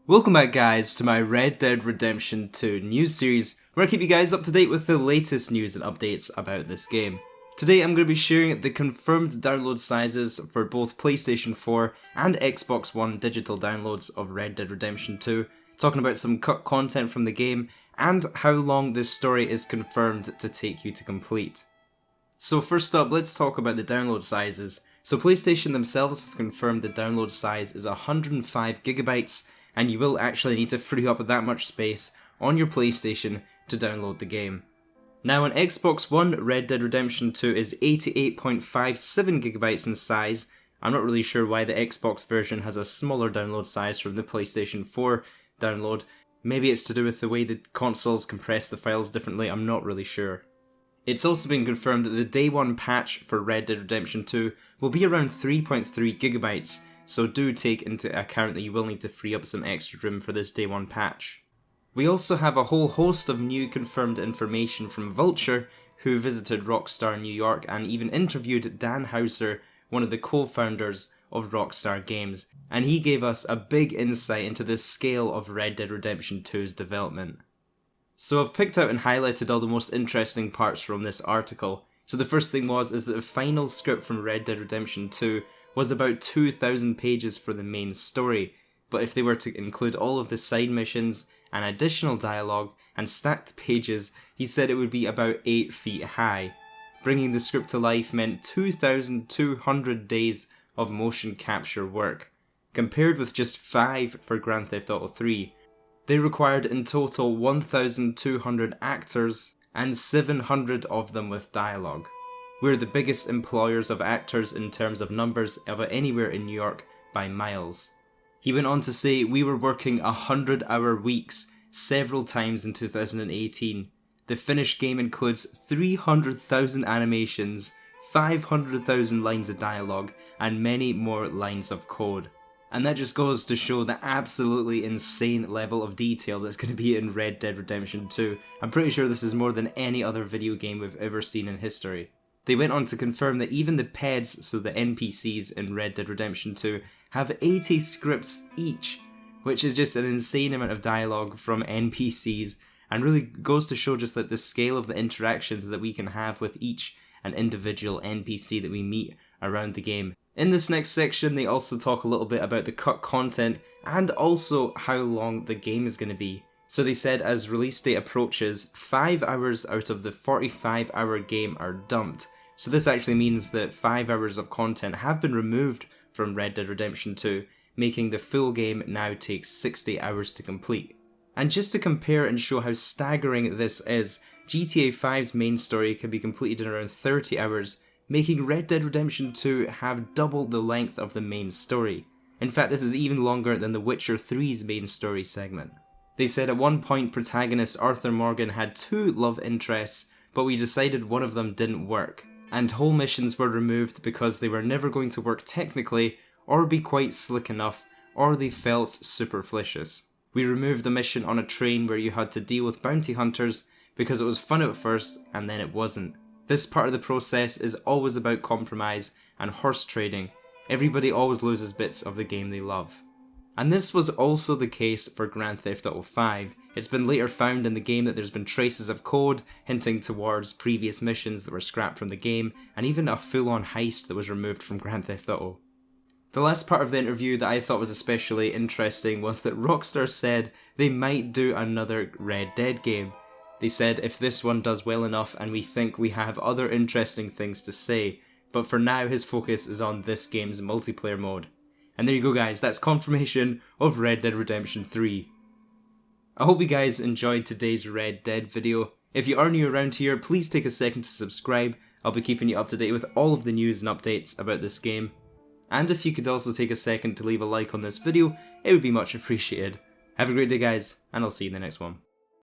Welcome back guys to my Red Dead Redemption 2 news series where I keep you guys up to date with the latest news and updates about this game. Today I'm going to be sharing the confirmed download sizes for both PlayStation 4 and Xbox One digital downloads of Red Dead Redemption 2, talking about some cut content from the game and how long this story is confirmed to take you to complete. So first up, let's talk about the download sizes. So PlayStation themselves have confirmed the download size is 105GB, and you will actually need to free up that much space on your PlayStation to download the game. Now on Xbox One, Red Dead Redemption 2 is 88.57GB in size. I'm not really sure why the Xbox version has a smaller download size from the PlayStation 4 download. Maybe it's to do with the way the consoles compress the files differently, I'm not really sure. It's also been confirmed that the day one patch for Red Dead Redemption 2 will be around 3.3GB, so do take into account that you will need to free up some extra room for this day one patch. We also have a whole host of new confirmed information from Vulture, who visited Rockstar New York and even interviewed Dan Houser, one of the co-founders of Rockstar Games, and he gave us a big insight into the scale of Red Dead Redemption 2's development. So I've picked out and highlighted all the most interesting parts from this article. So the first thing is that the final script from Red Dead Redemption 2 was about 2,000 pages for the main story, but if they were to include all of the side missions and additional dialogue and stack the pages, he said it would be about 8 feet high. Bringing the script to life meant 2,200 days of motion capture work, compared with just 5 for Grand Theft Auto 3. They required in total 1,200 actors and 700 of them with dialogue. We're the biggest employers of actors in terms of numbers of anywhere in New York by miles. He went on to say, we were working 100-hour weeks several times in 2018. The finished game includes 300,000 animations, 500,000 lines of dialogue, and many more lines of code. And that just goes to show the absolutely insane level of detail that's going to be in Red Dead Redemption 2. I'm pretty sure this is more than any other video game we've ever seen in history. They went on to confirm that even the PEDs, so the NPCs in Red Dead Redemption 2, have 80 scripts each, which is just an insane amount of dialogue from NPCs, and really goes to show just that the scale of the interactions that we can have with each and individual NPC that we meet around the game. In this next section, they also talk a little bit about the cut content and also how long the game is going to be. So they said as release date approaches, 5 hours out of the 45-hour game are dumped. So this actually means that 5 hours of content have been removed from Red Dead Redemption 2, making the full game now take 60 hours to complete. And just to compare and show how staggering this is, GTA 5's main story can be completed in around 30 hours, making Red Dead Redemption 2 have double the length of the main story. In fact, this is even longer than The Witcher 3's main story segment. They said at one point protagonist Arthur Morgan had 2 love interests, but we decided one of them didn't work, and whole missions were removed because they were never going to work technically, or be quite slick enough, or they felt superfluous. We removed the mission on a train where you had to deal with bounty hunters because it was fun at first and then it wasn't. This part of the process is always about compromise and horse trading. Everybody always loses bits of the game they love. And this was also the case for Grand Theft Auto 5. It's been later found in the game that there's been traces of code hinting towards previous missions that were scrapped from the game, and even a full-on heist that was removed from Grand Theft Auto. The last part of the interview that I thought was especially interesting was that Rockstar said they might do another Red Dead game. They said if this one does well enough and we think we have other interesting things to say, but for now his focus is on this game's multiplayer mode. And there you go guys, that's confirmation of Red Dead Redemption 3. I hope you guys enjoyed today's Red Dead video. If you are new around here, please take a second to subscribe. I'll be keeping you up to date with all of the news and updates about this game. And if you could also take a second to leave a like on this video, it would be much appreciated. Have a great day guys, and I'll see you in the next one.